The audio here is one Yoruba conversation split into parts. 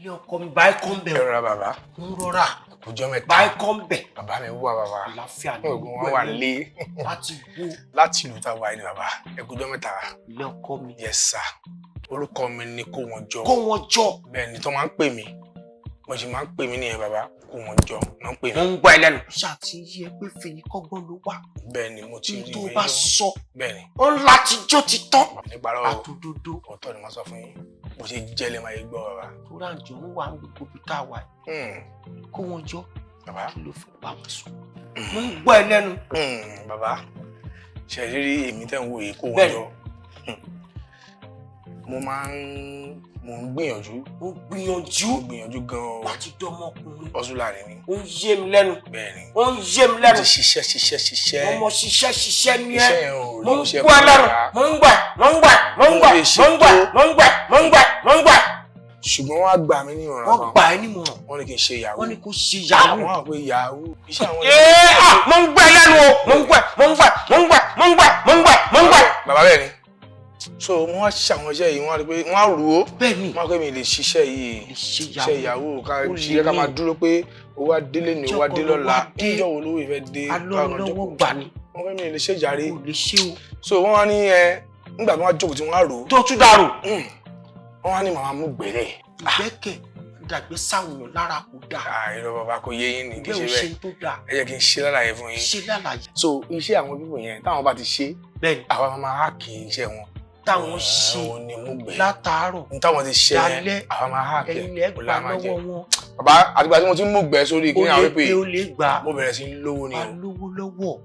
ilé ọkọ mi báyìí kọ́ ń bẹ̀. ẹ rọra bàbá. ń rọra. ọjọ́ mẹ́ta. báyìí kọ́ ń bẹ̀. bàbá mi wà bàbá. àlàáfíà ni oògùn wọn wà lé. láti wo. láti ìlú tá a wà ní bàbá ẹ kú ọjọ́ mẹ́ta. ilé ọkọ mi. yes sir. orúkọ mi ni kó wọn jọ. kó wọn jọ. bẹ́ẹ̀ ni tó máa ń pè mí mo sì máa ń pè mí nìyẹn bàbá kó wọn jọ náà ń pè mí. mo ń gbọ́ ẹ lẹ́nu. ṣáàtì yí ẹ pé fèyí kọ́gbọ́n ló wà. bẹ́ẹ̀ ni mo ti rí tó bá sọ. bẹ́ẹ̀ ni. ó ń láti jó ti tán. nípa lọ àtòdodo. ọ̀tọ̀ ni mo sọ fún yín bó ṣe jẹ́ lè máa yé gbọ́ bàbá. tó ráǹjọ ń wà gbogbo bí ká wà yìí. kó wọn jọ. bàbá kí ló fi bá wọn sùn. mo ń gbọ́ ẹ lẹ́nu. bàbá ṣe rírí èmi tẹ́ ń wo yìí kó wọn jọ. mo ń gbìyànjú. ó gbìyànjú gan-an. láti dọ́mọkùnrin. ọ̀ṣunláàrin ni. ó ń yé mi lẹ́nu. bẹ́ẹ̀ ni. ó ń yé mi lẹ́nu. ti ṣiṣẹ́. ọmọ ṣiṣẹ́ ni ẹ. iṣẹ́ yẹn ò mo ń lóṣẹ́ gbọ́ ẹ lẹ́nu. mo ń gbà. ṣùgbọ́n wọ́n á gbà mí ní ìmọ̀ràn kan. wọ́n gbà ẹ́ nímọ̀ràn. wọ́n ní kí n ṣe yahoo. wọ́n ní kó ṣe yahoo. wọ́n á pé yahoo. iṣẹ́ àwọn mo ń gbọ́ ẹ lẹ́nu o. mo ń gbà. bàbá bẹ́ẹ̀ ni. so wọ́n á ṣe àwọn iṣẹ́ yìí wọ́n á rí pé wọ́n á rò ó. bẹ́ẹ̀ ni. wọ́n á pé mi lè ṣiṣẹ́ yìí. ṣiṣẹ́ yahoo ká ṣiṣẹ́ ká máa dúró pé owó adélé ni owó adé lọ́la. níjọ́ wo lówó ìfẹ́ dé. alọ́lọ́wọ́ gbà ni. wọ́n fẹ́ mi lè ṣe jàre. o lè ṣe o. so wọ́n wá ní nígbà tí wọ́n á jókòó tí wọ́n á rò ó. tó tún dàrú. wọ́n wá ní màmá mú gbẹ̀rẹ̀. ìgbẹ́kẹ̀ dàgbé sáwọn lára kò dáa. irọ́ bàbá kò yé yín ní kí n ṣe bẹ́ẹ̀ o ṣe tó dáa. ẹ jẹ́ kí n ṣe lálàyé fún yín. ṣe lálàyé. so iṣẹ́ àwọn pípọ̀ yẹn táwọn bá ti ṣe bẹ́ẹ̀ni àwa máa háàkì iṣẹ́ wọn. táwọn ṣe látàárọ̀ táwọn ti ṣe dalẹ́ àwa máa háàkì ẹ̀yin ẹ̀ gbà lọ́wọ́ wọn. bàbá àtìgbà tí mo ti ń mú gbẹ sórí kí ní àwọn pépè o lè gbà. mo bẹ̀rẹ̀ sí ń lówó ni o. alówó lọ́wọ́.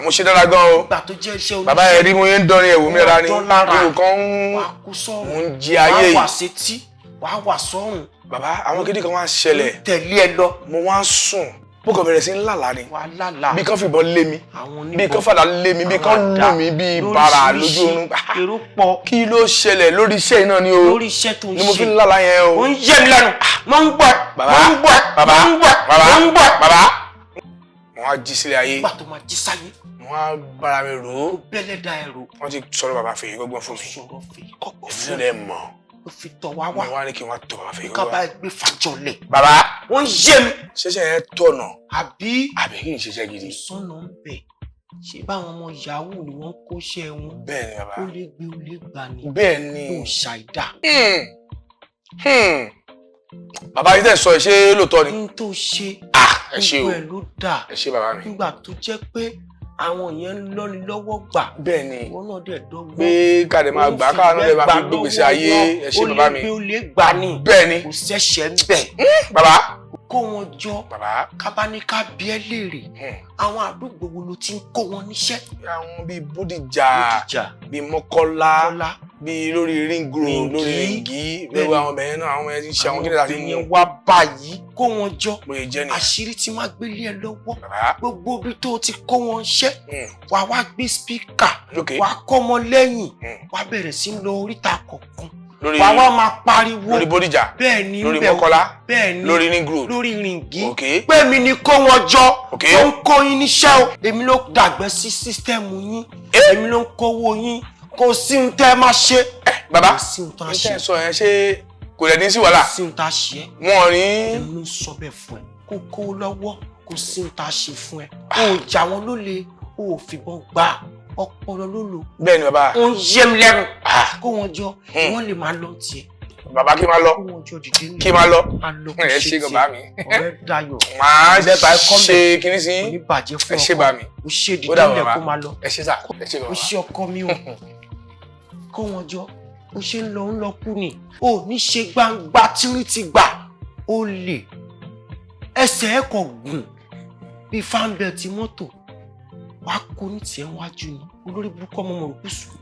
mo ṣe dára gan o. ìgbà tó jẹ́ iṣẹ́ oníṣẹ́. bàbá yẹn rí mo yẹn ń dánrin ẹ̀wò mi rárá ni nǹkan mo ń jí ayé yìí. wàá wà sétí wàá wà sọ́run. bàbá àwọn kéde kan wá ń ṣẹlẹ̀. tẹ̀lé ẹ lọ. mo wá ń sùn mo kàn bẹ̀rẹ̀ sí ń lálàá ni. wà á lálàá. bí kan fìbọn lé mi bí kan fàdà lé mi bí kan lù mí bí bàrà lójú oorun. èrò pọ̀. kí ló ṣẹlẹ̀ lórí iṣẹ́ iná ni o. lórí iṣẹ́ tó ń ṣe ni mo fi ń lálàá yẹn o. ó ń yé mi lẹ́nu. mo ń gbọ́ bàbá wọ́n á jí sílé ayé. nígbà tó máa jí sáyé. wọ́n á bára mi rò ó. ó bẹ́lẹ̀ da ẹ̀rọ. wọ́n ti sọ̀rọ̀ bàbá Fèyí Kọ́gbọ́n fún mi. sọ̀rọ̀ Fèyí Kọ́gbọ́n fún mi. èmi náà mọ̀. ó fi tọ̀ wá wá. mo wá ní kí wọ́n tọ̀ bàbá Fèyí Kọ́gbọ́n. kábàá gbé fàjọlẹ̀. bàbá wọ́n ń yé mi. ṣẹ̀ṣẹ̀ yẹn tọ̀nà. àbí kí n ṣiṣẹ́ gidi. sọ́nà ń bẹ̀. ṣé báwọn ọmọ yahoo ni wọ́n kóṣẹ́ wọn. bẹ́ẹ̀ ni bàbá. ó lè gbé ó lè gbà ní. bẹ́ẹ̀ ni. kò ṣàìdá. bàbá yìí tẹ̀ sọ ẹ ṣé lóòótọ́ ni. n tó ṣe. ẹ ṣé o gbogbo ẹ ló dà. ẹ ṣé bàbá mi. nígbà tó jẹ́ pé àwọn yẹn ń lọ́ni lọ́wọ́ gbà. bẹ́ẹ̀ ni. ìwọ náà dẹ̀ dọ́gbọ́n. pé káde máa gbà káwọn náà lè máa fi gbèsè ayé ẹ ṣé bàbá mi. ó lè gbà ní. bẹ́ẹ̀ ni. kò ṣẹ̀ṣẹ̀ ń bẹ̀. bàbá. kó wọn jọ. bàbá. kábáníká bí ẹ léèrè. àwọn àdúgbò wo ló ti ń kó wọn níṣẹ́. àwọn bíi Bódìjà bíi Mọ́kọ́lá bíi lórí ring road lórí ringi lórí àwọn ọmọ yẹn náà àwọn ẹni ṣe àwọn kíni láti mú. ìyẹn wá báyìí kó wọn jọ. bóyá jẹ́ nìyẹn. àṣírí tí máa gbélé ẹ lọ́wọ́. gbogbo ibi tó ti kó wọn ṣẹ́. wà wá gbé spíkà. wà kọ́ wọn lẹ́yìn. wà bẹ̀rẹ̀ sí lọ oríta kọ̀ọ̀kan. wà wá máa pariwo. lórí Bódìjà. bẹ́ẹ̀ ni lórí Mọ́kọ́lá. bẹ́ẹ̀ ni lórí ring road. lórí ringi. pé mi ni kó wọn jọ. tó ń kó yín níṣẹ́ o. èmi ló dàgbẹ́ sí sísítẹ́ẹ̀mù yín. èmi ló ń kówó yín. kò sí ohun tẹ́ ẹ máa ṣe. bàbá sí ohun tá a n ṣe. tẹ́ sọ yẹn ṣé kò lè ní sí wàhálà. kò sí ohun tá a ṣe. wọn rí. èmi ló ń sọ bẹ́ẹ̀ fún ẹ. kó kó lọ́wọ́ kò sí ohun tá a ṣe fún ẹ. o ò jà wọn lólè o ò fìbọn gbà ọpọlọ ló lò. bẹ́ẹ̀ ni bàbá. ó ń yé mi lẹ́nu. kó wọn jọ wọ́n lè máa lọ tiẹ̀. bàbá kí máa lọ. kó wọn jọ dìde nù. kí máa lọ. ẹ ṣe bàbá mi. ọ̀rẹ́ Dayọ̀. màá ṣe kíní sí. oníbàjẹ́ fún ẹ ṣe bàbá mi. o ṣe dìde nílẹ̀ kó máa lọ. ẹ ṣe sà ẹ ṣe bàbá. o ṣe ọkọ mi o. kó wọn jọ o ṣe ń lọ kú ni o ní ṣe gbangba tírí ti gbà o lè ẹsẹ̀ ẹ̀ kọ̀ gùn bí fáńbẹ́ẹ̀tì mọ́tò wàá kó ní tiẹ̀ wájú ni olórí burúkú ọmọ mọ̀rùkú sùn